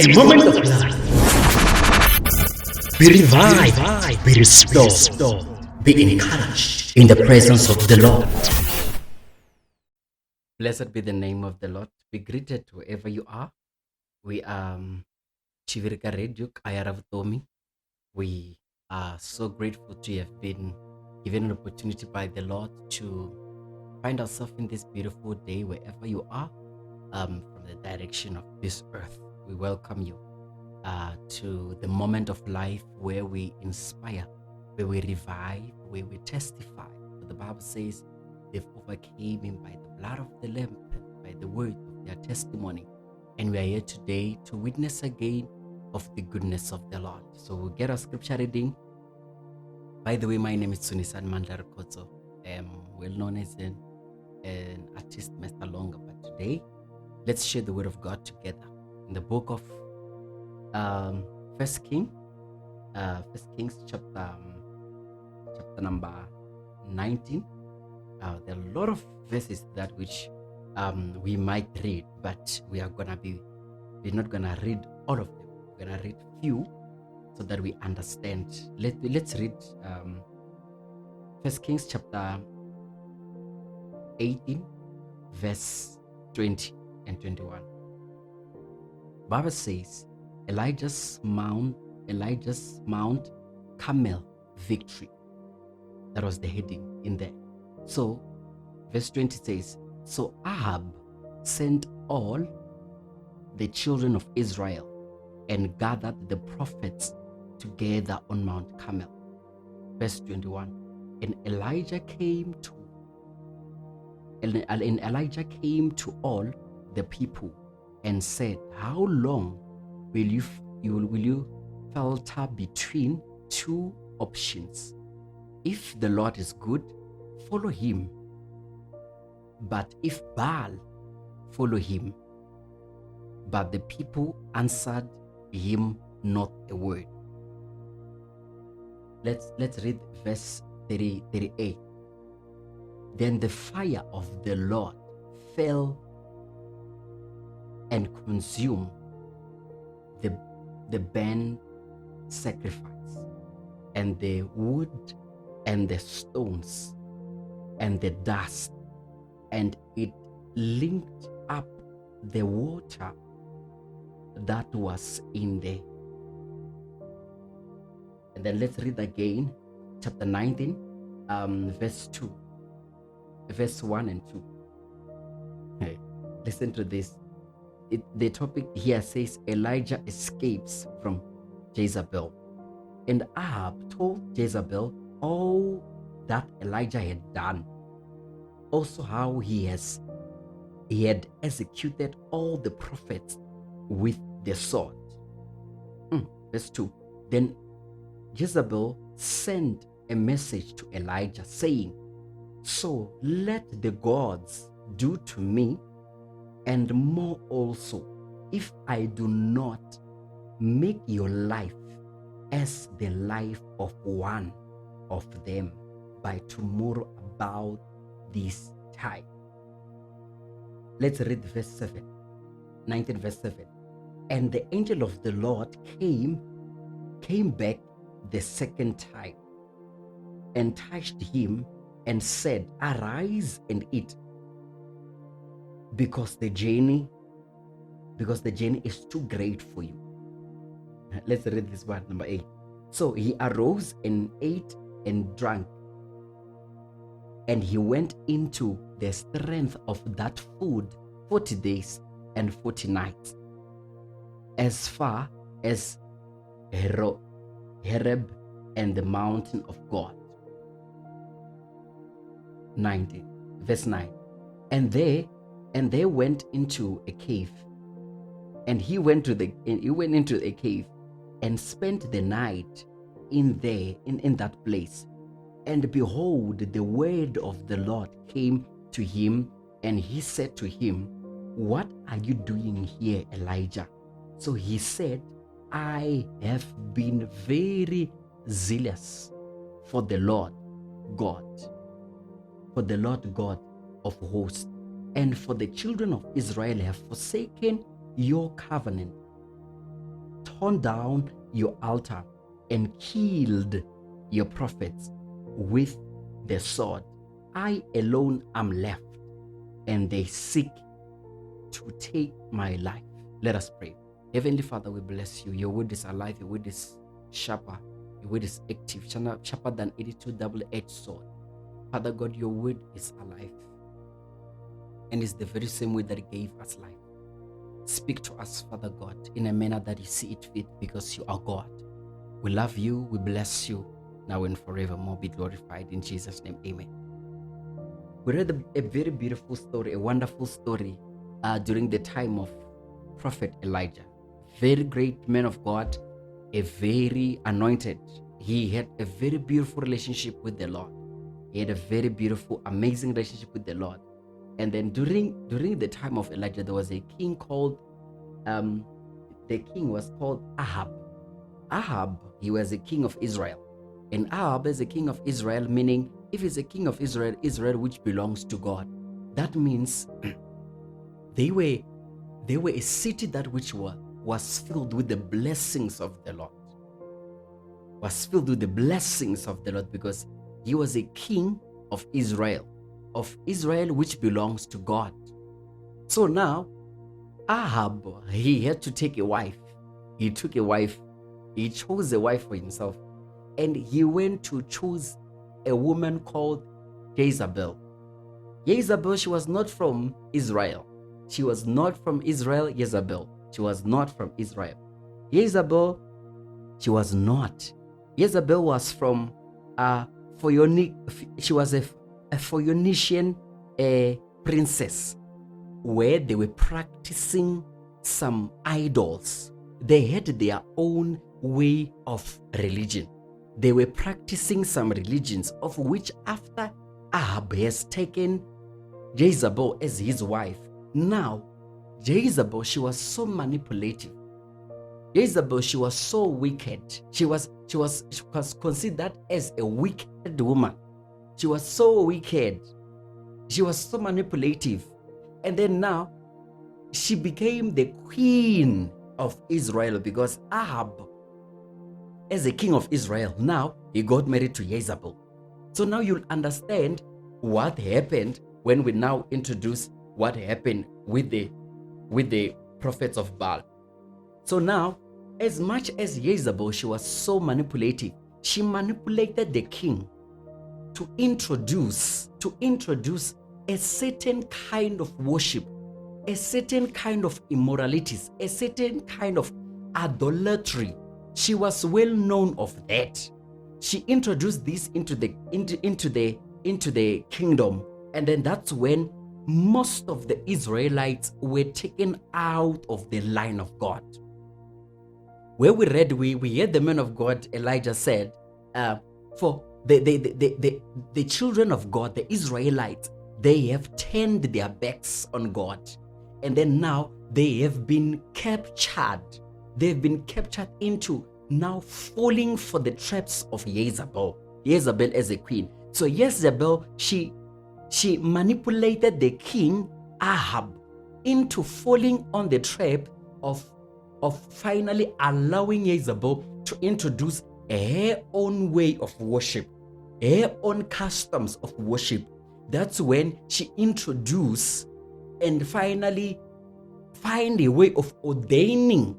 A moment of life. Be revived, be restored, be encouraged in the presence of the Lord. Blessed be the name of the Lord. Be greeted wherever you are. We are Chivirika Radio, Ayaravutomi. We are so grateful to have been given an opportunity by the Lord to find ourselves in this beautiful day wherever you are, from the direction of this earth. We welcome you to the moment of life where we inspire, where we revive, where we testify. But the Bible says they've overcame him by the blood of the Lamb and by the word of their testimony. And we are here today to witness again of the goodness of the Lord. So we'll get our scripture reading. By the way, my name is Sunisan Mandlar Koto. I'm well known as an artist, Mr Longa. But today, let's share the word of God together in the book of First Kings chapter number 19. There are a lot of verses that which we might read, but we're not gonna read all of them. We're gonna read few so that we understand. Let's read First Kings chapter 18, verse 20 and 21. Bible says, Elijah's Mount Carmel victory. That was the heading in there. So verse 20 says, so Ahab sent all the children of Israel and gathered the prophets together on Mount Carmel. Verse 21, and Elijah came to all the people and said, how long will you falter between two options? If the Lord is good, follow him. But if Baal, follow him. But the people answered him not a word. Let's read verse 38. Then the fire of the Lord fell and consumed the burnt sacrifice, and the wood, and the stones, and the dust, and it linked up the water that was in there. And then let's read again, chapter 19, verse 1 and 2. Hey, listen to this. The topic here says Elijah escapes from Jezebel. And Ahab told Jezebel all that Elijah had done. Also how he had executed all the prophets with the sword. Verse 2. Then Jezebel sent a message to Elijah saying, so let the gods do to me and more also, if I do not make your life as the life of one of them by tomorrow about this time. Let's read verse 7, 19 verse 7. And the angel of the Lord came back the second time and touched him and said, arise and eat, because the journey is too great for you. Let's read this one, number 8. So he arose and ate and drank, and he went into the strength of that food 40 days and 40 nights, as far as Horeb and the mountain of God. 19, verse 9. And they went into a cave, and he went into a cave and spent the night in that place. And behold, the word of the Lord came to him, and he said to him, what are you doing here, Elijah? So he said, I have been very zealous for the Lord God of hosts, and for the children of Israel have forsaken your covenant torn down your altar and killed your prophets with the sword. I alone am left, and they seek to take my life. Let us pray. Heavenly Father, we bless you. Your word is alive. Your word is sharper. Your word is active, sharper than 82 double-edged sword. Father God, your word is alive, and it's the very same way that gave us life. Speak to us, Father God, in a manner that you see it fit, because you are God. We love you. We bless you now and forevermore. Be glorified in Jesus' name. Amen. We read a very beautiful story, a wonderful story during the time of Prophet Elijah. Very great man of God, a very anointed. He had a very beautiful relationship with the Lord. He had a very beautiful, amazing relationship with the Lord. And then during the time of Elijah, there was a king called, the king was called Ahab. Ahab, he was a king of Israel. And Ahab is a king of Israel, meaning if he's a king of Israel, Israel which belongs to God. That means they were a city that which was filled with the blessings of the Lord. Was filled with the blessings of the Lord, because he was a king of Israel which belongs to God. So now Ahab, he had to take a wife. He took a wife. He chose a wife for himself, and he went to choose a woman called Jezebel. Jezebel, she was not from Israel. She was not from Israel, Jezebel. She was not from Israel. Jezebel, she was not. Jezebel was from she was a Phoenician princess, where they were practicing some idols. They had their own way of religion. They were practicing some religions, of which after Ahab has taken Jezebel as his wife, now Jezebel, she was so manipulative. Jezebel, she was so wicked. She was considered as a wicked woman. She was so wicked. She was so manipulative. And then now she became the queen of Israel, because Ahab, as a king of Israel, now he got married to Jezebel. So now you'll understand what happened when we now introduce what happened with the prophets of Baal. So now, as much as Jezebel, she was so manipulative, she manipulated the king to introduce a certain kind of worship, a certain kind of immoralities, a certain kind of idolatry. She was well known of that. She introduced this into the kingdom, and then that's when most of the Israelites were taken out of the line of God. Where we read, we heard the man of God Elijah said, for the children of God, the Israelites, they have turned their backs on God, and then now they have been captured. They've been captured into now falling for the traps of Jezebel as a queen. So Jezebel, she manipulated the king Ahab into falling on the trap of finally allowing Jezebel to introduce her own way of worship, her own customs of worship. That's when she introduced and finally find a way of ordaining.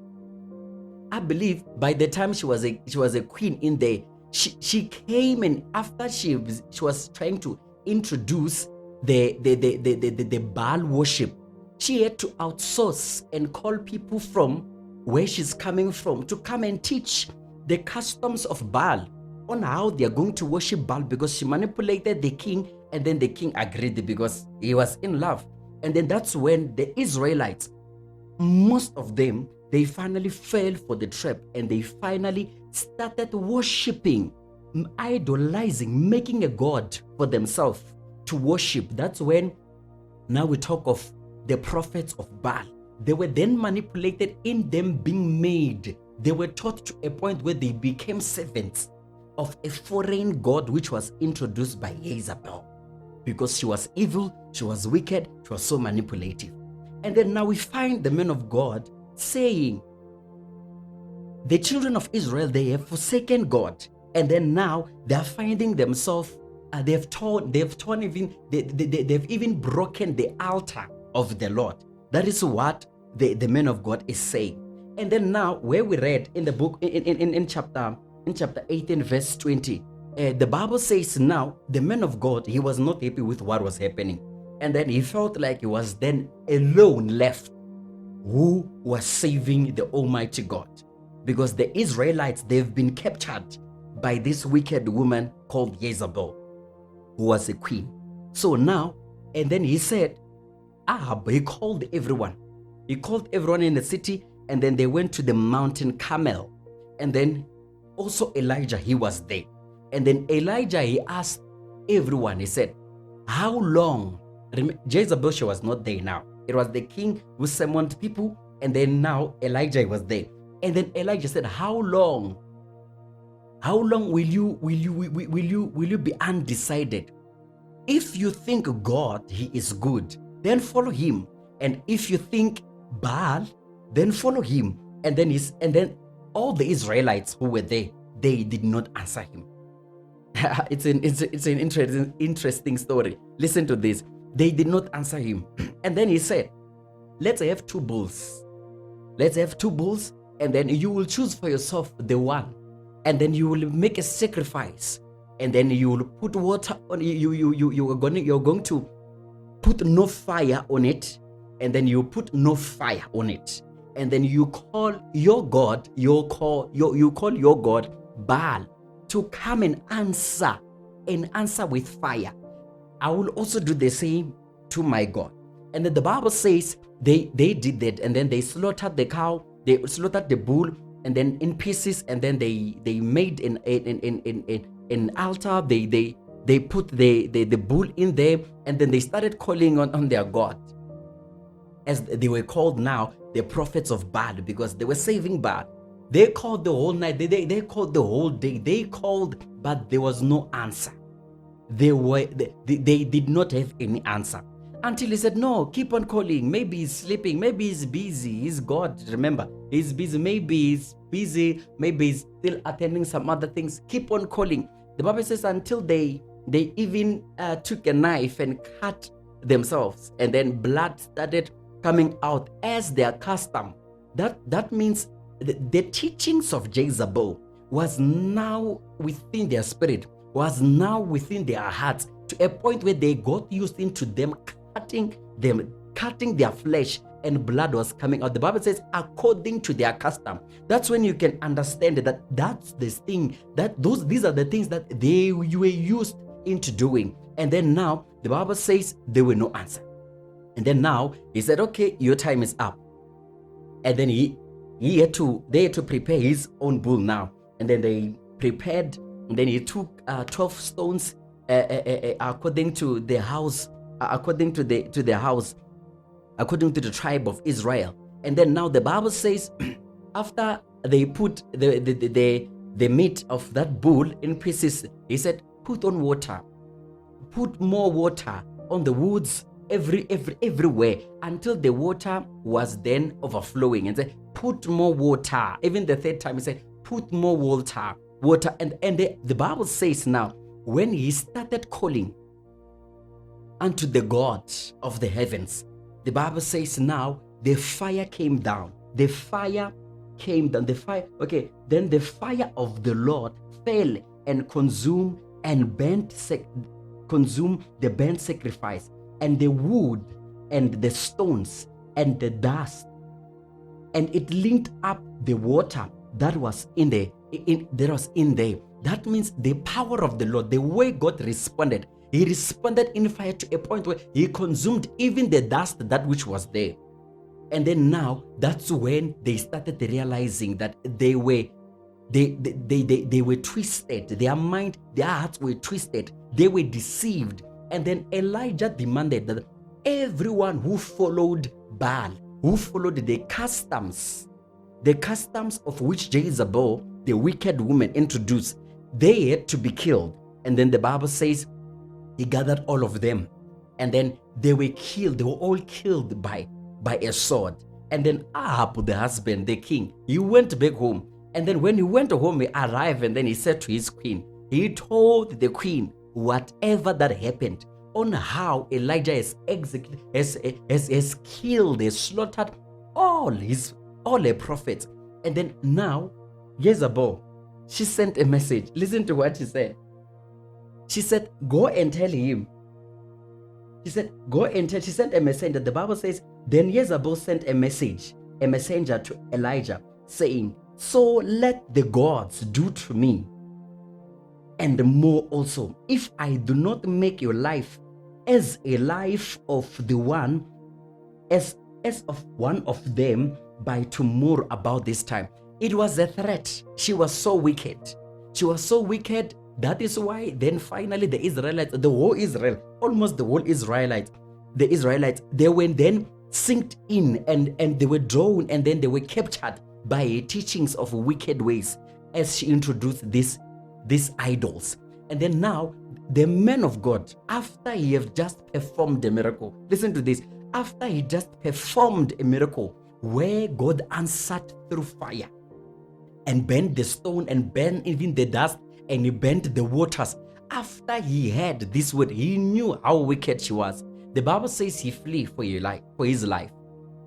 I believe by the time she was a queen in there, she came, and after she was trying to introduce the Baal worship, she had to outsource and call people from where she's coming from to come and teach the customs of Baal on how they are going to worship Baal, because she manipulated the king, and then the king agreed because he was in love. And then that's when the Israelites, most of them, they finally fell for the trap, and they finally started worshiping, idolizing, making a god for themselves to worship. That's when now we talk of the prophets of Baal. They were then manipulated in them being made. They were taught to a point where they became servants of a foreign god which was introduced by Jezebel, because she was evil, she was wicked, she was so manipulative. And then now we find the men of God saying, the children of Israel, they have forsaken God, and then now they are finding themselves. They've even broken the altar of the Lord. That is what the man of God is saying. And then now, where we read in the book in chapter 18, verse 20, the Bible says now the man of God, he was not happy with what was happening, and then he felt like he was then alone left. Who was saving the Almighty God? Because the Israelites, they've been captured by this wicked woman called Jezebel, who was a queen. So now, and then he said, Ahab, he called everyone. He called everyone in the city, and then they went to the mountain Carmel. And then also Elijah, he was there. And then Elijah, he asked everyone, he said, how long? Jezebel, she was not there now. It was the king who summoned people, and then now Elijah was there. And then Elijah said, how long? How long will you be undecided? If you think God, he is good, then follow him. And if you think Baal, then follow him. And then all the Israelites who were there, they did not answer him. It's an interesting story. Listen to this. They did not answer him. And then he said, let's have 2 bulls. Let's have 2 bulls, and then you will choose for yourself the one. And then you will make a sacrifice. And then you will put water on it. You're going to put no fire on it. And then you put no fire on it. And then you call your God, you call your God Baal to come and answer with fire. I will also do the same to my God. And then the Bible says they did that, and then they slaughtered the cow, they slaughtered the bull, and then in pieces, and then they made an altar. They put the bull in there, and then they started calling on their God, as they were called now the prophets of Baal, because they were saving Baal. They called the whole night, they called the whole day, they called, but there was no answer. They did not have any answer, until he said, no, keep on calling. Maybe he's sleeping, maybe he's busy, he's God, remember, he's busy, maybe he's busy, maybe he's still attending some other things. Keep on calling. The Bible says until they even took a knife and cut themselves, and then blood started coming out as their custom. That means the teachings of Jezebel was now within their spirit, was now within their hearts, to a point where they got used into them cutting their flesh, and blood was coming out. The Bible says according to their custom. That's when you can understand that that's this thing, these are the things that they were used into doing. And then now the Bible says there were no answer. And then now he said, okay, your time is up. And then they had to prepare his own bull now. And then they prepared, and then he took 12 stones according to the house, according to the tribe of Israel. And then now the Bible says after they put the meat of that bull in pieces, he said, put on water, put more water on the woods, everywhere, until the water was then overflowing, and said, put more water. Even the 3rd time he said, put more water. And the Bible says now, when he started calling unto the God of the heavens, the Bible says now the fire came down. The fire came down. Then the fire of the Lord fell and consumed the burnt sacrifice, and the wood and the stones and the dust, and it linked up the water that was in there. That means the power of the Lord, the way God responded, he responded in fire to a point where he consumed even the dust that which was there. And then now that's when they started realizing that they were twisted. Their mind, their hearts were twisted. They were deceived. And then Elijah demanded that everyone who followed Baal, who followed the customs of which Jezebel, the wicked woman, introduced, they had to be killed. And then the Bible says he gathered all of them, and then they were killed. They were all killed by a sword. And then Ahab, the husband, the king, he went back home, And then when he went home, he arrived and then he said to his queen, he told the queen whatever that happened on how Elijah has executed, has killed, has slaughtered all the prophets. And then now, Jezebel, she sent a message. Listen to what she said. She said, go and tell him. She said, go and tell. She sent a messenger. The Bible says, then Jezebel sent a messenger to Elijah, saying, so let the gods do to me, and more also, if I do not make your life as a life of the one, as of one of them by tomorrow about this time. It was a threat. She was so wicked. She was so wicked. That is why then finally the Israelites, the whole Israel, almost the whole Israelites, they were then sinked in and they were drawn and then they were captured by teachings of wicked ways as she introduced these idols. And then now the man of God, after he have just performed a miracle, listen to this, after he just performed a miracle where God answered through fire and bent the stone and bent even the dust and he bent the waters, after he heard this word, he knew how wicked she was. The Bible says he flee for his life.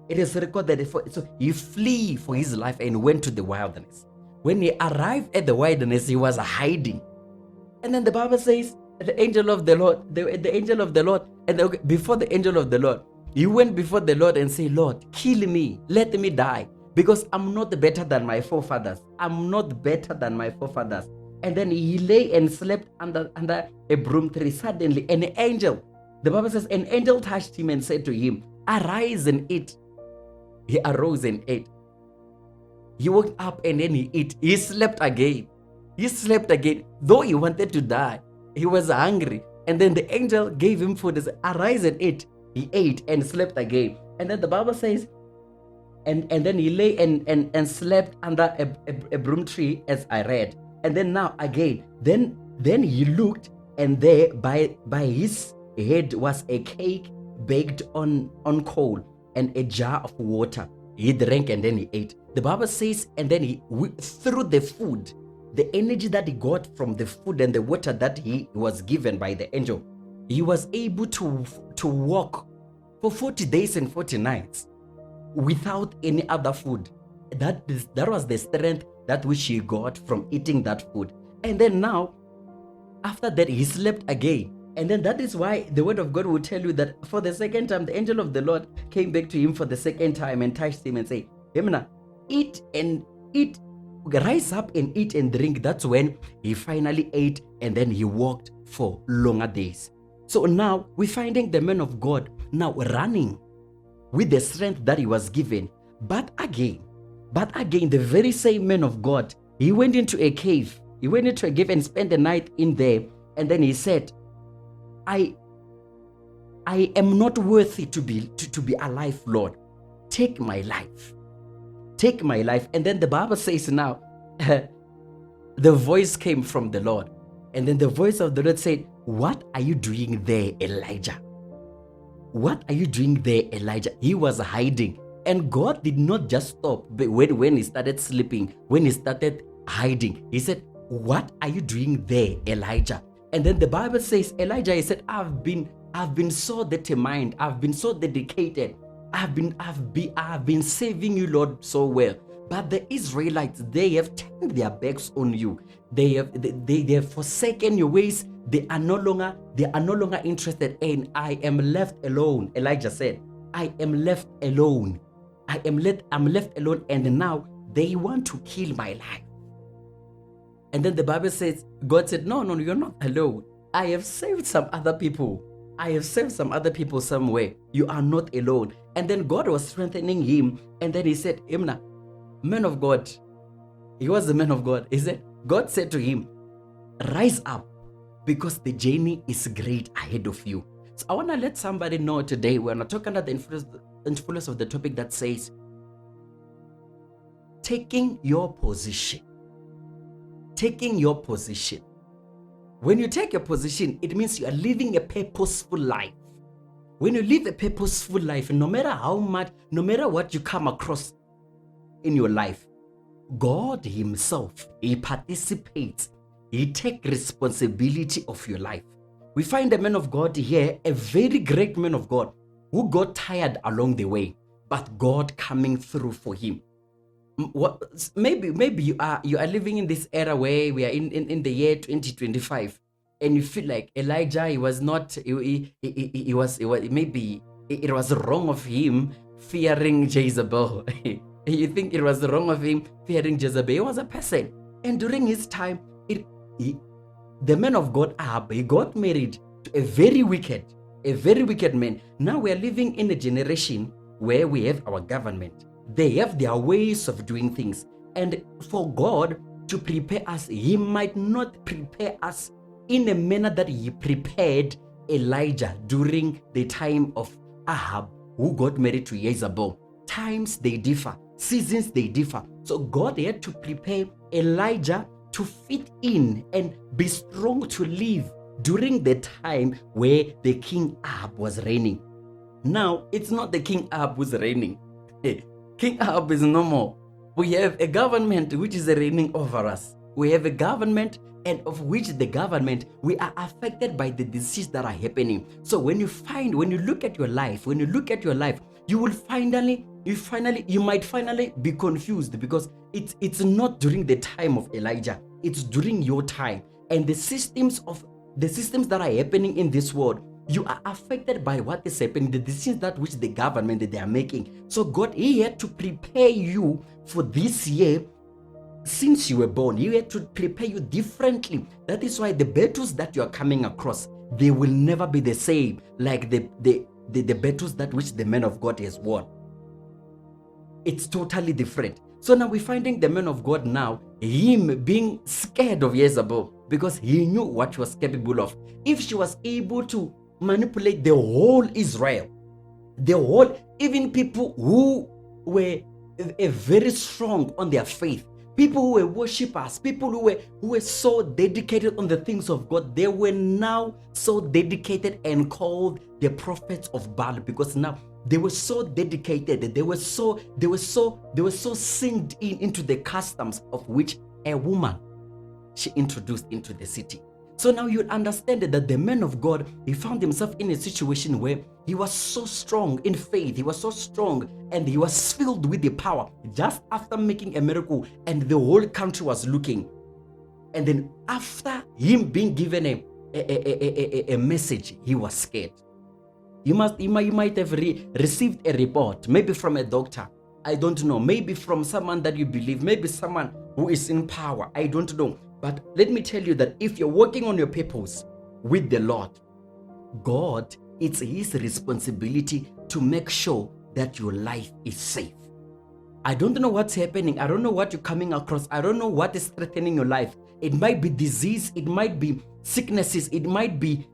It is recorded so he flee for his life and went to the wilderness. When he arrived at the wilderness, he was hiding. And then the Bible says the angel of the Lord, the angel of the Lord, and before the angel of the Lord, he went before the Lord and said, Lord, kill me, let me die, because I'm not better than my forefathers. I'm not better than my forefathers. And then he lay and slept under a broom tree. Suddenly, an angel, the Bible says, an angel touched him and said to him, arise and eat. He arose and ate. He woke up and then he ate. He slept again. He slept again. Though he wanted to die, he was hungry. And then the angel gave him food and said, arise and eat. He ate and slept again. And then the Bible says, and then he lay and slept under a broom tree, as I read. And then now again, then he looked, and there by his head was a cake baked on coal and a jar of water. He drank and then he ate. The Bible says, and then through the food, the energy that he got from the food and the water that he was given by the angel, he was able to walk for 40 days and 40 nights without any other food. That was the strength that which he got from eating that food. And then now, after that, he slept again. And then that is why the word of God will tell you that for the second time, the angel of the Lord came back to him for the second time and touched him and said, Hemna, eat and eat, rise up and eat and drink. That's when he finally ate and then he walked for longer days. So now we're finding the man of God now running with the strength that he was given. But again, the very same man of God, he went into a cave. He went into a cave and spent the night in there. And then he said, I am not worthy to be alive, Lord. Take my life. Take my life. And then the Bible says now, the voice came from the Lord. And then the voice of the Lord said, what are you doing there, Elijah? What are you doing there, Elijah? He was hiding. And God did not just stop when he started sleeping, when he started hiding. He said, what are you doing there, Elijah? And then the Bible says, Elijah, he said, I've been so determined. I've been so dedicated. I've been serving you, Lord, so well. But the Israelites, they have turned their backs on you. They have forsaken your ways. They are no longer interested. And I am left alone. Elijah said, I am left alone. I'm left alone. And now they want to kill my life. And then the Bible says, God said, no, you're not alone. I have saved some other people. I have saved some other people somewhere. You are not alone. And then God was strengthening him. And then he said, Imna, man of God. He was the man of God. He said, God said to him, rise up because the journey is great ahead of you. So I want to let somebody know today, we're not talking about the influence of the topic that says, taking your position. Taking your position. When you take your position, it means you are living a purposeful life. When you live a purposeful life, no matter how much, no matter what you come across in your life, God himself, he participates, he takes responsibility of your life. We find a man of God here, a very great man of God, who got tired along the way, but God coming through for him. Maybe you are living in this era where we are in the year 2025, and you feel like Elijah, he was not he was maybe it was wrong of him fearing Jezebel. You think it was wrong of him fearing Jezebel? He was a person, and during his time, the man of God Ahab, he got married to a very wicked man. Now we are living in a generation where we have our government. They have their ways of doing things. And for God to prepare us, he might not prepare us in a manner that he prepared Elijah during the time of Ahab, who got married to Jezebel. Times they differ, seasons they differ. So God had to prepare Elijah to fit in and be strong to live during the time where the king Ahab was reigning. Now, it's not the king Ahab who's reigning. King Ahab is no more. We have a government which is reigning over us. We have a government, and of which the government, we are affected by the diseases that are happening. So when you look at your life, you might finally be confused, because it's not during the time of Elijah, it's during your time. And the systems that are happening in this world, you are affected by what is happening, the decisions that which the government that they are making. So God, he had to prepare you for this year. Since you were born, he had to prepare you differently. That is why the battles that you are coming across, they will never be the same like the battles that which the man of God has won. It's totally different. So now we're finding the man of God now, him being scared of Jezebel, because he knew what she was capable of. If she was able to manipulate the whole Israel, even people who were very strong on their faith, people who were worshippers, people who were so dedicated on the things of God, they were now so dedicated and called the prophets of Baal, because now they were so dedicated, they were so synced into the customs of which a woman she introduced into the city. So now you understand that the man of God, he found himself in a situation where he was so strong in faith, he was so strong, and he was filled with the power just after making a miracle, and the whole country was looking. And then after him being given a message, he was scared. You might have received a report, maybe from a doctor, I don't know, maybe from someone that you believe, maybe someone who is in power, I don't know. But let me tell you that if you're working on your purpose with the Lord, God, it's his responsibility to make sure that your life is safe. I don't know what's happening. I don't know what you're coming across. I don't know what is threatening your life. It might be disease. It might be sicknesses. It might be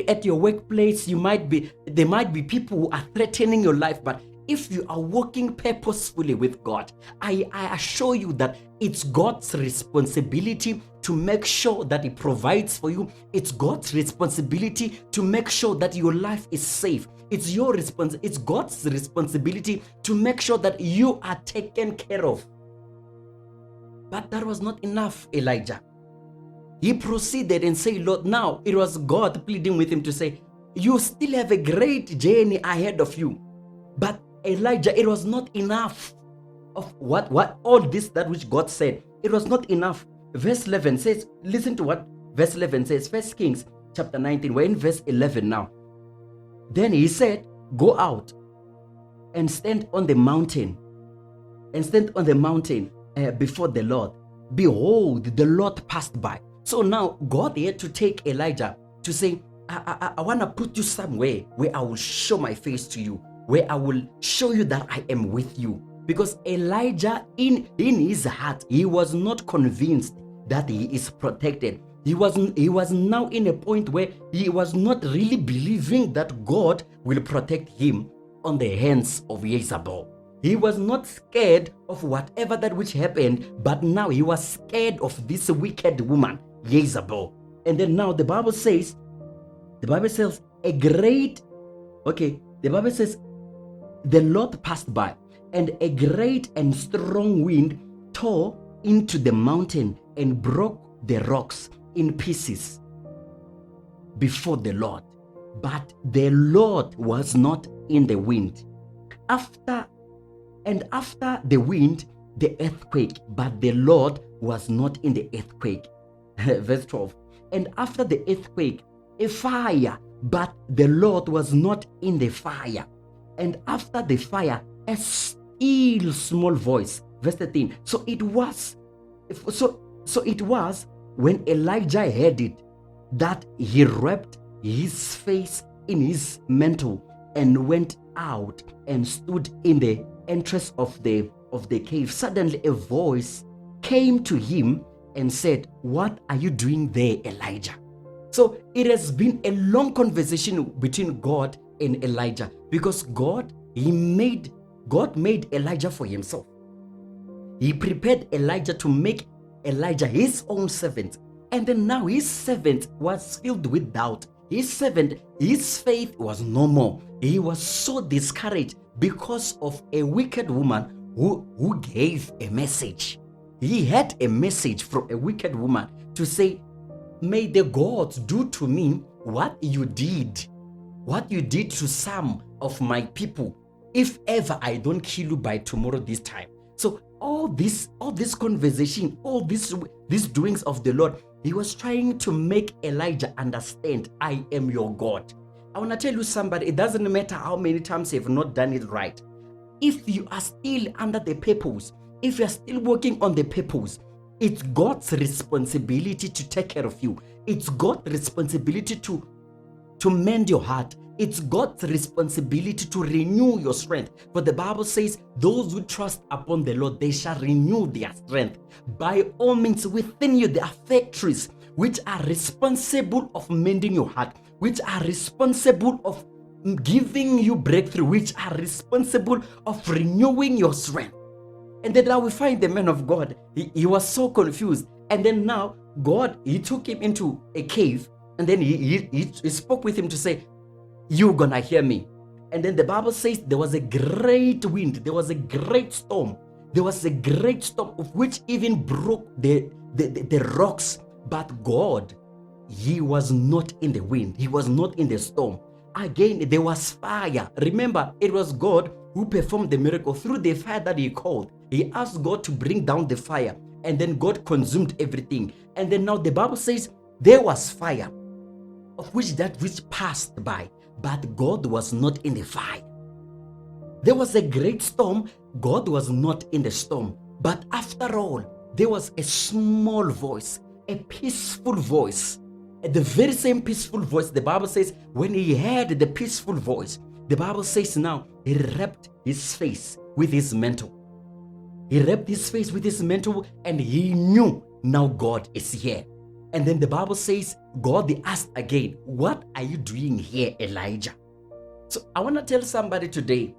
at your workplace. There might be people who are threatening your life. But if you are working purposefully with God, I assure you that it's God's responsibility to make sure that he provides for you. It's God's responsibility to make sure that your life is safe. It's God's responsibility to make sure that you are taken care of. But that was not enough, Elijah. He proceeded and said, Lord, now it was God pleading with him to say, you still have a great journey ahead of you. But Elijah, it was not enough of what all this, that which God said. It was not enough. Verse 11 says, listen to what verse 11 says. 1 Kings chapter 19, we're in verse 11 now. Then he said, go out and stand on the mountain, before the Lord. Behold, the Lord passed by. So now God had to take Elijah to say, I want to put you somewhere where I will show my face to you, where I will show you that I am with you. Because Elijah, in his heart, he was not convinced that he is protected. He was now in a point where he was not really believing that God will protect him on the hands of Jezebel. He was not scared of whatever that which happened, but now he was scared of this wicked woman, Jezebel. And then now the Bible says the Bible says the Lord passed by, and a great and strong wind tore into the mountain and broke the rocks in pieces before the Lord. But the Lord was not in the wind. After the wind, the earthquake, but the Lord was not in the earthquake. Verse 12. And after the earthquake, a fire, but the Lord was not in the fire. And after the fire, a still small voice. Verse 13. So it was when Elijah heard it that he wrapped his face in his mantle and went out and stood in the entrance of the cave. Suddenly a voice came to him and said, "What are you doing there, Elijah?" So it has been a long conversation between God and Elijah, because God made Elijah for himself. He prepared Elijah to make Elijah his own servant. And then now his servant was filled with doubt. His faith was no more. He was so discouraged because of a wicked woman who gave a message. He had a message from a wicked woman to say, "May the gods do to me what you did to some of my people, if ever I don't kill you by tomorrow this time." So all this conversation, all these doings of the Lord, he was trying to make Elijah understand, "I am your God." I want to tell you somebody, it doesn't matter how many times you have not done it right. If you are still under the purpose, if you are still working on the purpose, it's God's responsibility to take care of you. It's God's responsibility to mend your heart. It's God's responsibility to renew your strength. For the Bible says, those who trust upon the Lord, they shall renew their strength. By all means, within you, there are factories which are responsible of mending your heart, which are responsible of giving you breakthrough, which are responsible of renewing your strength. And then now we find the man of God. He was so confused. And then now God, he took him into a cave, and then he spoke with him to say, "You're gonna hear me." And then the Bible says there was a great wind, there was a great storm, of which even broke the rocks. But God, he was not in the wind, he was not in the storm. Again, there was fire. Remember, it was God who performed the miracle through the fire that he called. He asked God to bring down the fire, and then God consumed everything. And then now the Bible says there was fire, of which passed by, but God was not in the fire. There was a great storm, God was not in the storm. But after all, there was a small voice, a peaceful voice. The very same peaceful voice, the Bible says, when he heard the peaceful voice, the Bible says now he wrapped his face with his mantle. He wrapped his face with his mantle, and he knew now God is here. And then the Bible says, God asked again, "What are you doing here, Elijah?" So I want to tell somebody today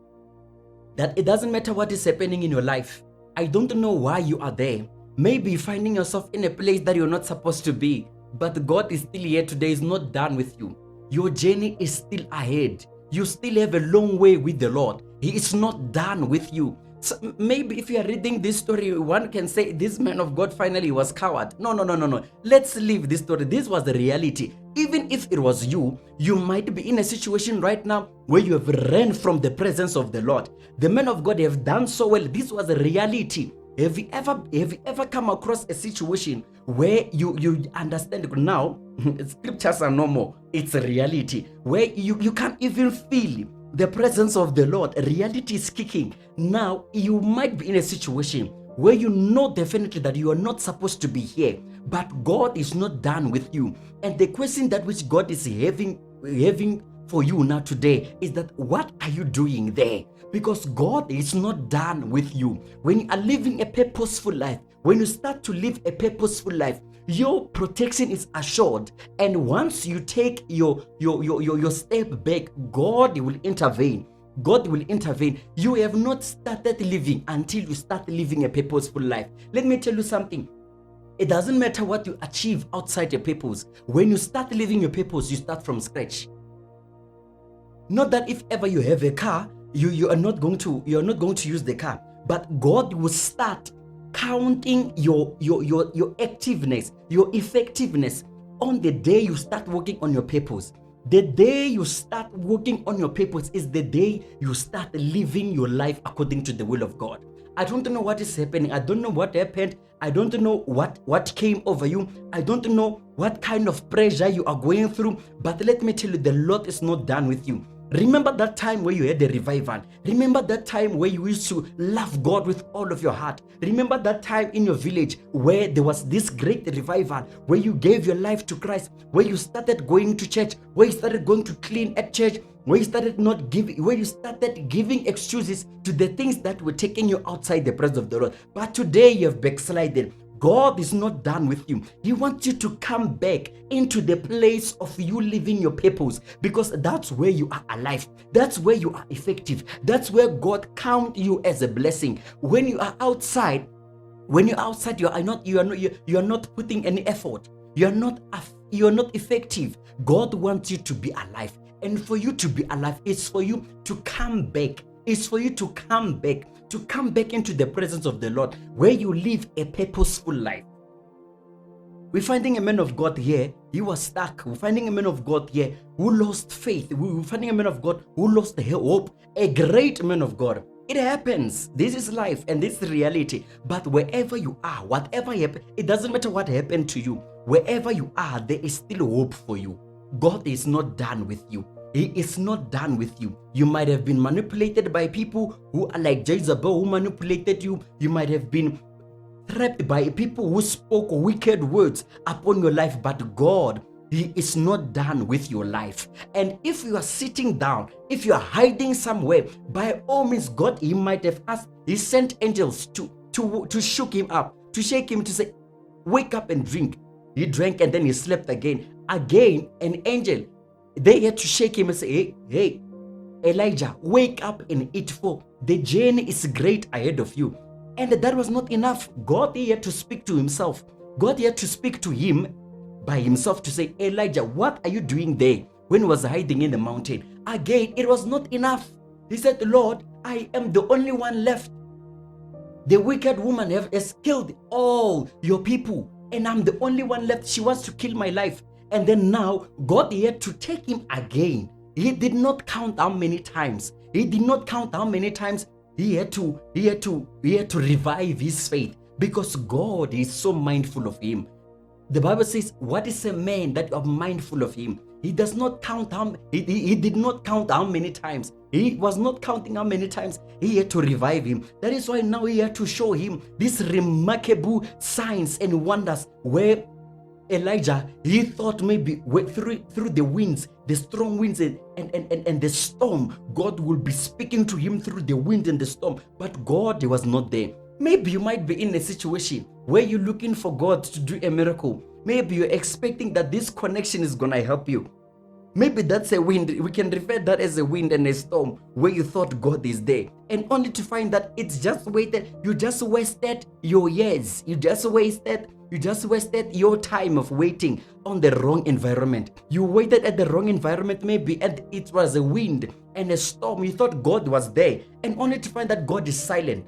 that it doesn't matter what is happening in your life. I don't know why you are there. Maybe you're finding yourself in a place that you're not supposed to be. But God is still here today. He's not done with you. Your journey is still ahead. You still have a long way with the Lord. He is not done with you. So maybe if you are reading this story, one can say this man of God finally was coward. No. Let's leave this story. This was the reality. Even if it was you, you might be in a situation right now where you have ran from the presence of the Lord. The men of God have done so well. This was a reality. Have you ever come across a situation where you understand now scriptures are no more, it's a reality, where you can't even feel the presence of the Lord? Reality is kicking. Now you might be in a situation where you know definitely that you are not supposed to be here, but God is not done with you. And the question that which God is having for you now today is that, what are you doing there? Because God is not done with you. When you are living a purposeful life, when you start to live a purposeful life, your protection is assured. And once you take your step back, God will intervene. God will intervene. You have not started living until you start living a purposeful life. Let me tell you something. It doesn't matter what you achieve outside your purpose. When you start living your purpose, you start from scratch. Not that if ever you have a car, you are not going to use the car, but God will start counting your activeness, your effectiveness on the day you start working on your purpose. The day you start working on your purpose is the day you start living your life according to the will of God. I don't know what is happening. I don't know what happened. I don't know what came over you. I don't know what kind of pressure you are going through. But let me tell you, the Lord is not done with you. Remember that time where you had a revival. Remember that time where you used to love God with all of your heart. Remember that time in your village where there was this great revival, where you gave your life to Christ, where you started going to church, where you started going to clean at church, where you started giving excuses to the things that were taking you outside the presence of the Lord. But today you have backslided. God is not done with you. He wants you to come back into the place of you living your purpose, because that's where you are alive. That's where you are effective. That's where God counts you as a blessing. When you are outside, you are not putting any effort. You are not effective. God wants you to be alive. And for you to be alive, it's for you to come back. It's for you to come back into the presence of the Lord, where you live a purposeful life. We're finding a man of God here, he was stuck. We're finding a man of God here who lost faith. We're finding a man of God who lost hope, a great man of God. It happens. This is life and this is reality. But wherever you are, whatever happened, it doesn't matter what happened to you. Wherever you are, there is still hope for you. God is not done with you. He is not done with you. You might have been manipulated by people who are like Jezebel, who manipulated you. You might have been trapped by people who spoke wicked words upon your life. But God, He is not done with your life. And if you are sitting down, if you are hiding somewhere, by all means, God, He might have asked, He sent angels to shake him up, to say, wake up and drink. He drank and then he slept again. Again, an angel, they had to shake him and say, hey, Elijah, wake up and eat, for the journey is great ahead of you. And that was not enough. God had to speak to himself. God had to speak to him by himself to say, Elijah, what are you doing there when he was hiding in the mountain? Again, it was not enough. He said, Lord, I am the only one left. The wicked woman has killed all your people, and I'm the only one left. She wants to kill my life. And then now God had to take him again. He did not count how many times. He had to revive his faith, because God is so mindful of him. The Bible says, what is a man that you are mindful of him? He does not count he did not count how many times. He was not counting how many times. He had to revive him. That is why now he had to show him these remarkable signs and wonders, where Elijah, he thought maybe through the winds, the strong winds and the storm, God will be speaking to him through the wind and the storm. But God, he was not there. Maybe you might be in a situation where you're looking for God to do a miracle. Maybe you're expecting that this connection is going to help you. Maybe that's a wind. We can refer that as a wind and a storm, where you thought God is there, and only to find that it's just waited. You just wasted your years. You just wasted your time of waiting on the wrong environment. You waited at the wrong environment, maybe, and it was a wind and a storm. You thought God was there, and only to find that God is silent.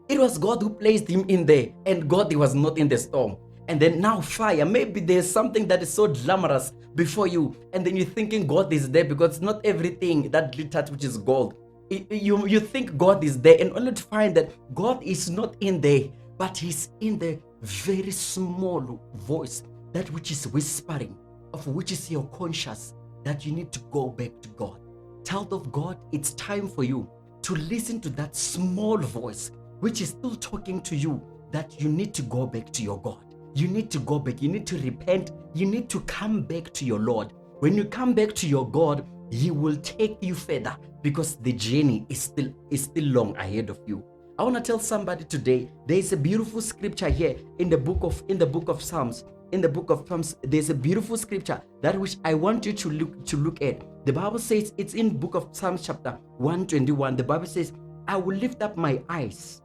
It was God who placed him in there, and God, he was not in the storm. And then now fire. Maybe there's something that is so glamorous before you, and then you're thinking God is there, because it's not everything that glitters which is gold. You think God is there, and only to find that God is not in there, but He's in the very small voice, that which is whispering, of which is your conscious, that you need to go back to God. Child of God, it's time for you to listen to that small voice which is still talking to you, that you need to go back to your God. You need to go back. You need to repent. You need to come back to your Lord. When you come back to your God, He will take you further, because the journey is still long ahead of you. I want to tell somebody today, there is a beautiful scripture here in the book of Psalms. In the book of Psalms, there's a beautiful scripture that which I want you to look at. The Bible says, it's in book of Psalms chapter 121. The Bible says, I will lift up my eyes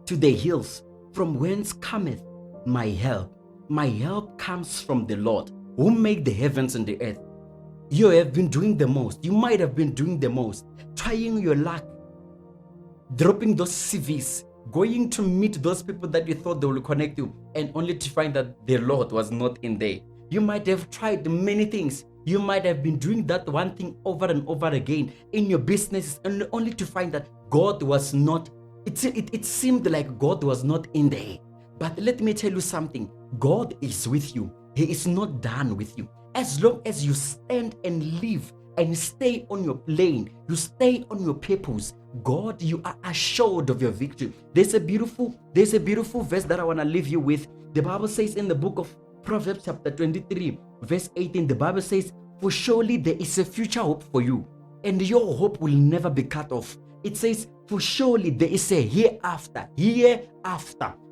to the hills, from whence cometh my help. My help comes from the Lord, who made the heavens and the earth. You have been doing the most. You might have been doing the most, trying your luck, dropping those CVs, going to meet those people that you thought they will connect you, and only to find that the Lord was not in there. You might have tried many things. You might have been doing that one thing over and over again in your business, and only to find that God was not. It seemed like God was not in there. But let me tell you something. God is with you. He is not done with you. As long as you stand and live and stay on your lane, you stay on your purpose, God, you are assured of your victory. There's a beautiful verse that I want to leave you with. The Bible says in the book of Proverbs chapter 23, verse 18, the Bible says, "For surely there is a future hope for you, and your hope will never be cut off." It says, "For surely there is a hereafter,"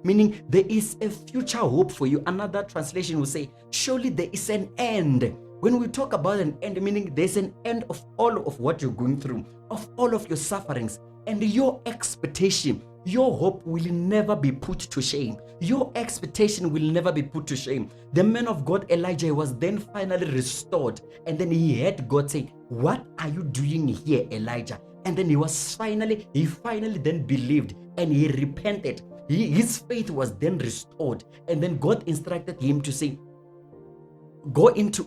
meaning there is a future hope for you. Another translation will say, "Surely there is an end." When we talk about an end, meaning there's an end of all of what you're going through, of all of your sufferings, and your expectation, your hope will never be put to shame. Your expectation will never be put to shame. The man of God, Elijah, was then finally restored, and then he heard God say, "What are you doing here, Elijah?" And then he finally then believed, and he repented. His faith was then restored, and then God instructed him to say, go into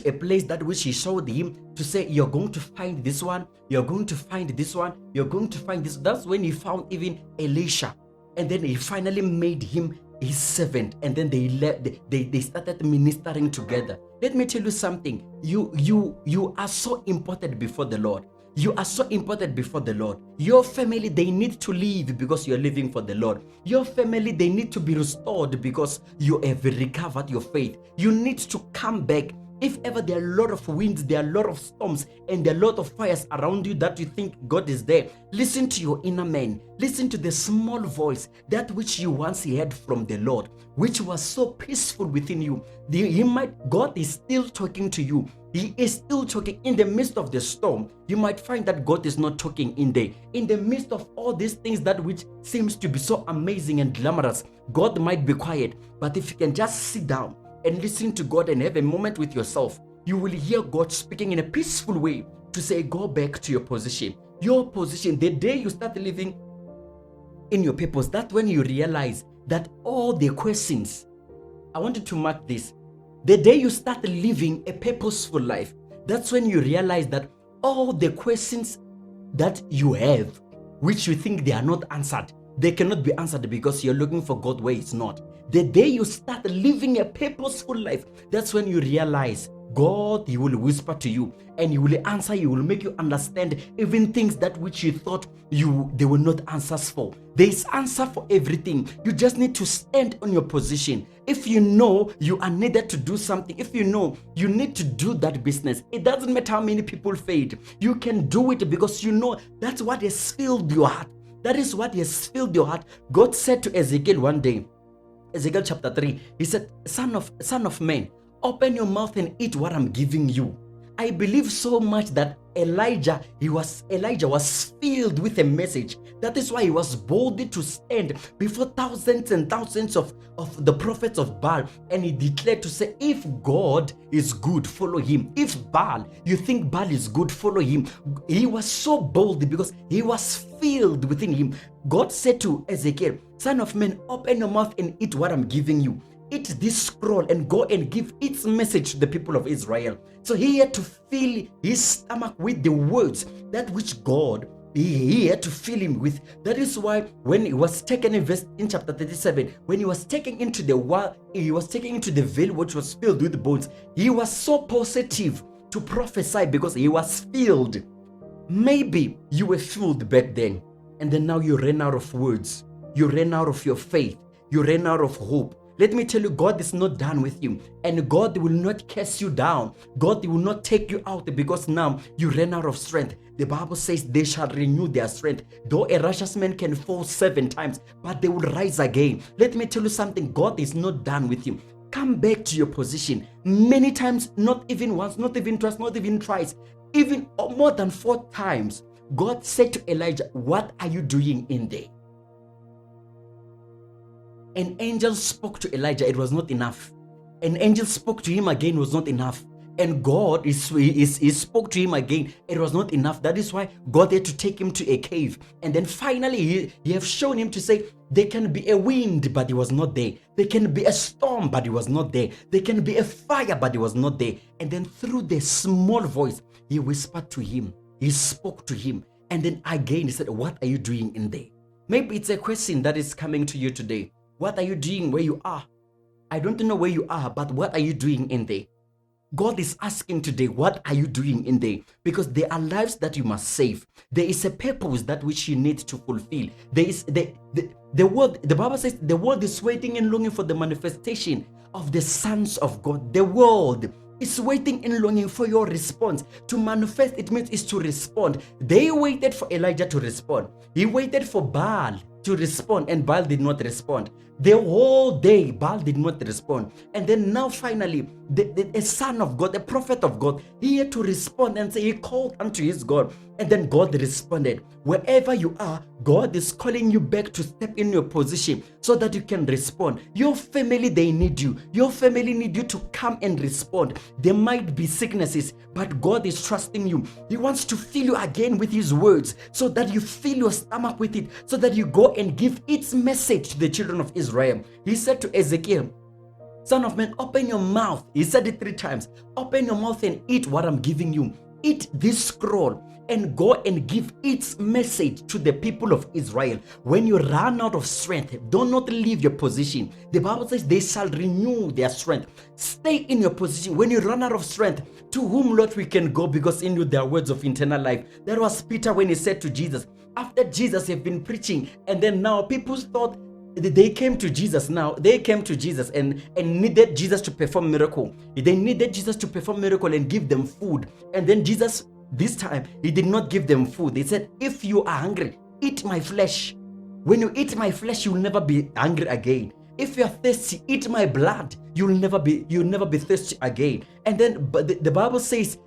a place that which he showed him, to say, "You're going to find this one, you're going to find this one, you're going to find this." That's when he found even Elisha, and then he finally made him his servant, and then they started ministering together. Let me tell you something. You are so important before the Lord. You are so important before the Lord. Your family, they need to live because you are living for the Lord. Your family, they need to be restored because you have recovered your faith. You need to come back. If ever there are a lot of winds, there are a lot of storms, and there are a lot of fires around you that you think God is there, listen to your inner man. Listen to the small voice, that which you once heard from the Lord, which was so peaceful within you. God is still talking to you. He is still talking in the midst of the storm. You might find that God is not talking in there. In the midst of all these things that which seems to be so amazing and glamorous, God might be quiet. But if you can just sit down and listen to God and have a moment with yourself, you will hear God speaking in a peaceful way to say, go back to your position. Your position, the day you start living in your purpose, that's when you realize that all the questions, I want you to mark this, the day you start living a purposeful life, that's when you realize that all the questions that you have, which you think they are not answered, they cannot be answered because you're looking for God where it's not. The day you start living a purposeful life, that's when you realize God, He will whisper to you and He will answer. He will make you understand even things that which you thought they were not answers for. There is answer for everything. You just need to stand on your position. If you know you are needed to do something, if you know you need to do that business, it doesn't matter how many people failed. You can do it because you know that's what has filled your heart. That is what has filled your heart. God said to Ezekiel one day, Ezekiel chapter 3, He said, son of man, open your mouth and eat what I'm giving you. I believe so much that Elijah was filled with a message. That is why he was bold to stand before thousands and thousands of the prophets of Baal, and he declared to say, if God is good, follow him. If Baal, you think Baal is good, follow him. He was so bold because he was filled within him. God said to Ezekiel, son of man, open your mouth and eat what I'm giving you. Eat this scroll and go and give its message to the people of Israel. So he had to fill his stomach with the words that which God, he had to fill him with. That is why when he was taken in chapter 37, when he was taken into the valley which was filled with bones, he was so positive to prophesy because he was filled. Maybe you were filled back then, and then now you ran out of words. You ran out of your faith. You ran out of hope. Let me tell you, God is not done with you, and God will not cast you down. God will not take you out because now you ran out of strength. The Bible says they shall renew their strength. Though a righteous man can fall 7 times, but they will rise again. Let me tell you something, God is not done with you. Come back to your position. Many times, not even once, not even twice, not even thrice, even more than 4 times, God said to Elijah, what are you doing in there? An angel spoke to Elijah, it was not enough. An angel spoke to him again, was not enough. And God he spoke to him again. It was not enough. That is why God had to take him to a cave. And then finally, he have shown him to say, there can be a wind, but he was not there. There can be a storm, but he was not there. There can be a fire, but he was not there. And then through the small voice, he whispered to him. He spoke to him. And then again, he said, what are you doing in there? Maybe it's a question that is coming to you today. What are you doing where you are? I don't know where you are, but what are you doing in there? God is asking today, what are you doing in there? Because there are lives that you must save. There is a purpose that which you need to fulfill. There is the world, the Bible says the world is waiting and longing for the manifestation of the sons of God. The world is waiting and longing for your response. To manifest, it means is to respond. They waited for Elijah to respond. He waited for Baal to respond, and Baal did not respond. The whole day, Baal did not respond. And then now finally, a son of God, a prophet of God, he had to respond and say he called unto his God. And then God responded. Wherever you are, God is calling you back to step in your position so that you can respond. Your family, they need you. Your family need you to come and respond. There might be sicknesses, but God is trusting you. He wants to fill you again with his words so that you fill your stomach with it, so that you go and give its message to the children of Israel. He said to Ezekiel, son of man, open your mouth. He said it 3 times. Open your mouth and eat what I'm giving you. Eat this scroll and go and give its message to the people of Israel. When you run out of strength, do not leave your position. The Bible says they shall renew their strength. Stay in your position. When you run out of strength, to whom, Lord, we can go, because in you there are words of eternal life. That was Peter when he said to Jesus, after Jesus had been preaching, and then now people thought they came to Jesus and needed Jesus to perform miracle. They needed Jesus to perform miracle and give them food. And then Jesus, this time, he did not give them food. He said, if you are hungry, eat my flesh. When you eat my flesh, you will never be hungry again. If you are thirsty, eat my blood. You'll never be thirsty again. And then but the Bible says,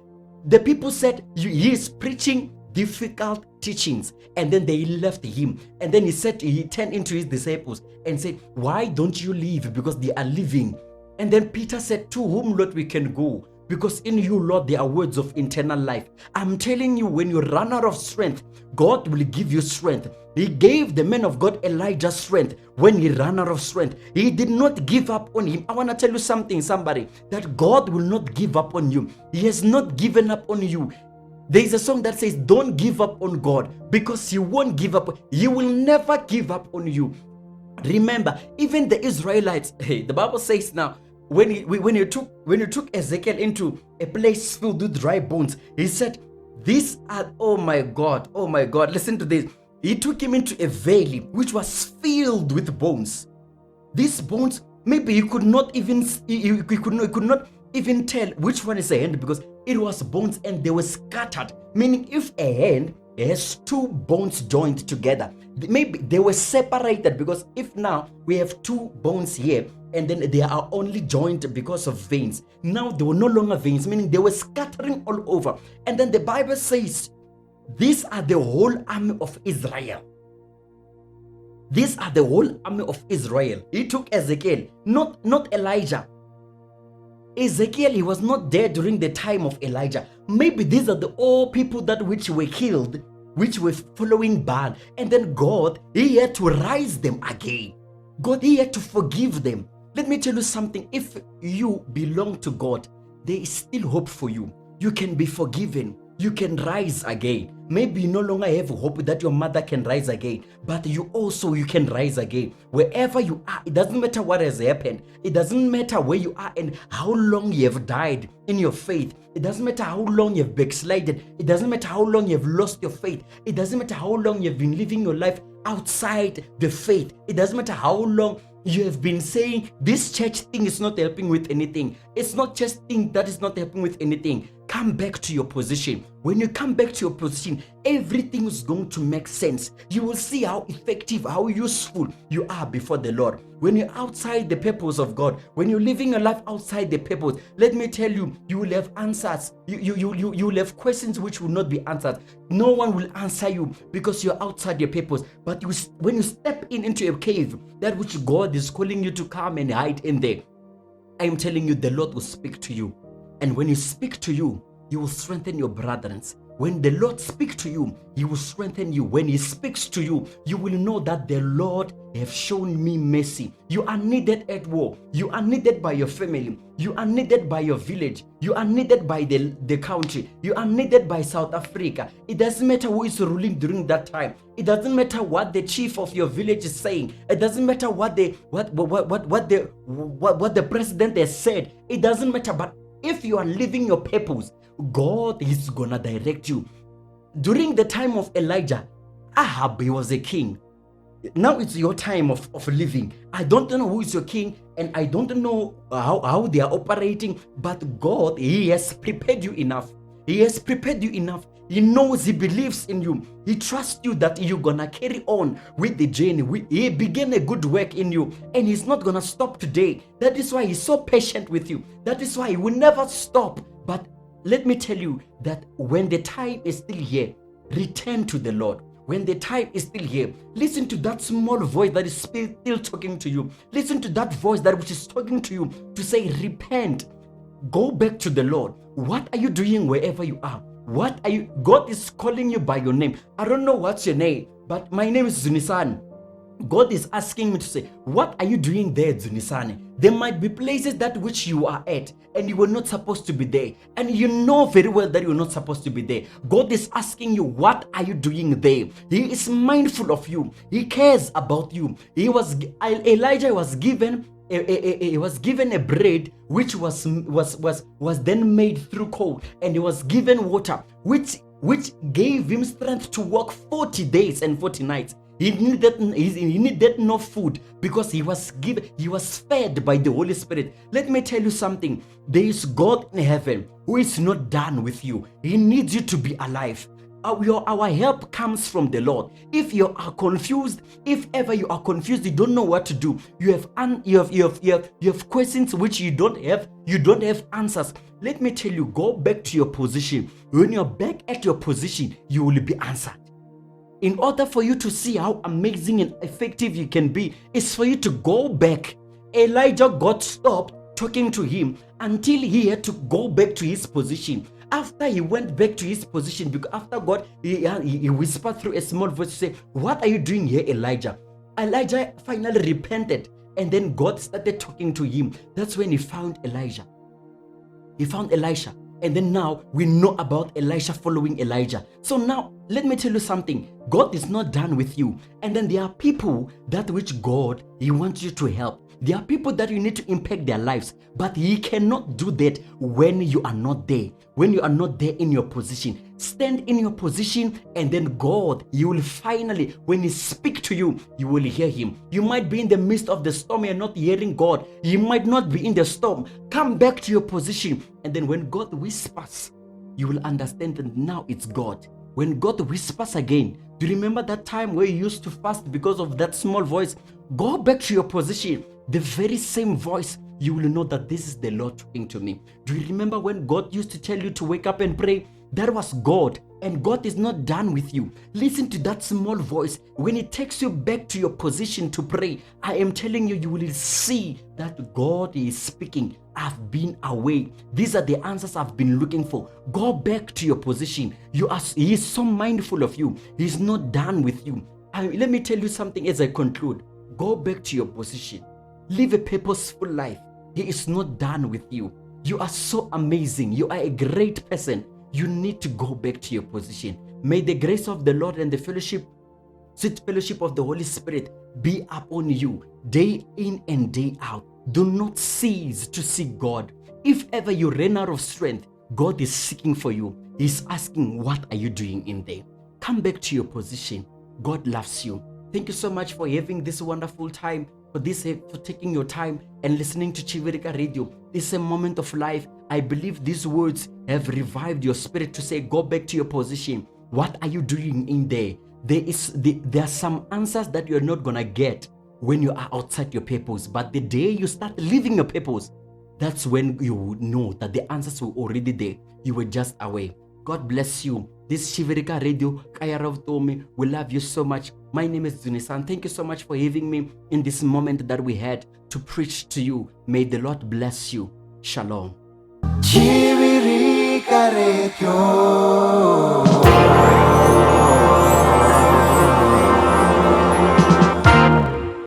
the people said, he is preaching difficult teachings, and then they left him. And then he turned into his disciples and said, why don't you leave? Because they are leaving. And then Peter said, to whom, Lord, we can go? Because in you, Lord, there are words of eternal life. I'm telling you, when you run out of strength, God will give you strength. He gave the man of God Elijah strength when he ran out of strength. He did not give up on him. I want to tell you something, somebody, that God will not give up on you. He has not given up on you. There is a song that says, don't give up on God, because he won't give up. He will never give up on you. Remember, even the Israelites, the Bible says now, when you took Ezekiel into a place filled with dry bones, he said, these are, oh my God, listen to this. He took him into a valley which was filled with bones. These bones, maybe you could not even tell which one is a hand, because it was bones and they were scattered. Meaning, if a hand has 2 bones joined together, maybe they were separated, because if now we have 2 bones here and then they are only joined because of veins, now they were no longer veins, meaning they were scattering all over. And then the Bible says, these are the whole army of Israel. These are the whole army of Israel. He took Ezekiel, not Elijah. Ezekiel, he was not there during the time of Elijah. Maybe these are all people that which were killed, which were following Baal. And then God, he had to rise them again. God, he had to forgive them. Let me tell you something. If you belong to God, there is still hope for you. You can be forgiven. You can rise again. Maybe you no longer have hope that your mother can rise again, but you can rise again. Wherever you are, it doesn't matter what has happened. It doesn't matter where you are and how long you have died in your faith. It doesn't matter how long you have backslided. It doesn't matter how long you have lost your faith. It doesn't matter how long you have been living your life outside the faith. It doesn't matter how long you have been saying this church thing is not helping with anything. It's not just thing that is not helping with anything. Come back to your position. When you come back to your position, everything is going to make sense. You will see how effective, how useful you are before the Lord. When you're outside the purpose of God, when you're living your life outside the purpose, let me tell you, you will have answers. You will have questions which will not be answered. No one will answer you because you're outside your purpose. But when you step into a cave, that which God is calling you to come and hide in there, I am telling you, the Lord will speak to you. And when He speaks to you, He will strengthen your brethren. When the Lord speaks to you, He will strengthen you. When He speaks to you, you will know that the Lord have shown me mercy. You are needed at war. You are needed by your family. You are needed by your village. You are needed by the country. You are needed by South Africa. It doesn't matter who is ruling during that time. It doesn't matter what the chief of your village is saying. It doesn't matter what the president has said. It doesn't matter. But if you are living your purpose, God is gonna direct you. During the time of Elijah, Ahab, he was a king. Now it's your time of living. I don't know who is your king, and I don't know how they are operating, but God, He has prepared you enough. He has prepared you enough. He knows, He believes in you. He trusts you that you're gonna carry on with the journey. He began a good work in you, and He's not gonna stop today. That is why He's so patient with you. That is why He will never stop. But let me tell you that when the time is still here, return to the Lord. When the time is still here, listen to that small voice that is still talking to you. Listen to that voice that which is talking to you to say, repent, go back to the Lord. What are you doing wherever you are? What are you? God is calling you by your name. I don't know what's your name, but my name is Zunisan. God is asking me to say, what are you doing there, Zunisane? There might be places that which you are at and you were not supposed to be there, and you know very well that you're not supposed to be there. God is asking you, what are you doing there? He is mindful of you. He cares about you. Elijah was given a bread which was then made through cold, and he was given water which gave him strength to walk 40 days and 40 nights. He needed no food because he was fed by the Holy Spirit. Let me tell you something. There is God in heaven who is not done with you. He needs you to be alive. Our help comes from the Lord. If you are confused, if ever you are confused, you don't know what to do. You have questions which you don't have answers. Let me tell you, go back to your position. When you're back at your position, you will be answered. In order for you to see how amazing and effective you can be, is for you to go back. Elijah got stopped talking to him until he had to go back to his position. After he went back to his position, because after God, he whispered through a small voice to say, what are you doing here, Elijah? Elijah finally repented, and then God started talking to him. That's when he found Elijah. He found Elisha. And then now we know about Elisha following Elijah. So now let me tell you something. God is not done with you. And then there are people that which God, He wants you to help. There are people that you need to impact their lives. But He cannot do that when you are not there. When you are not there in your position. Stand in your position, and then God, you will finally, when He speaks to you, you will hear Him. You might be in the midst of the storm and not hearing God. You might not be in the storm. Come back to your position, and then when God whispers, you will understand that now it's God. When God whispers again, do you remember that time where you used to fast because of that small voice? Go back to your position. The very same voice, you will know that this is the Lord talking to me. Do you remember when God used to tell you to wake up and pray? That was God, and God is not done with you. Listen to that small voice. When it takes you back to your position to pray, I am telling you, you will see that God is speaking. I've been away. These are the answers I've been looking for. Go back to your position. He is so mindful of you. He's not done with you. Let me tell you something as I conclude. Go back to your position. Live a purposeful life. He is not done with you. You are so amazing. You are a great person. You need to go back to your position. May the grace of the Lord and the sweet fellowship of the Holy Spirit be upon you day in and day out. Do not cease to seek God. If ever you ran out of strength, God is seeking for you. He's asking, what are you doing in there? Come back to your position. God loves you. Thank you so much for having this wonderful time, for taking your time and listening to Chivirika Radio. This is a moment of life. I believe these words have revived your spirit to say, go back to your position. What are you doing in there? There are some answers that you're not going to get when you are outside your purpose. But the day you start living your purpose, that's when you would know that the answers were already there. You were just away. God bless you. This is Chivirika Radio, Kaya Ravtomi. We love you so much. My name is Zunisan. Thank you so much for having me in this moment that we had to preach to you. May the Lord bless you. Shalom. pareció.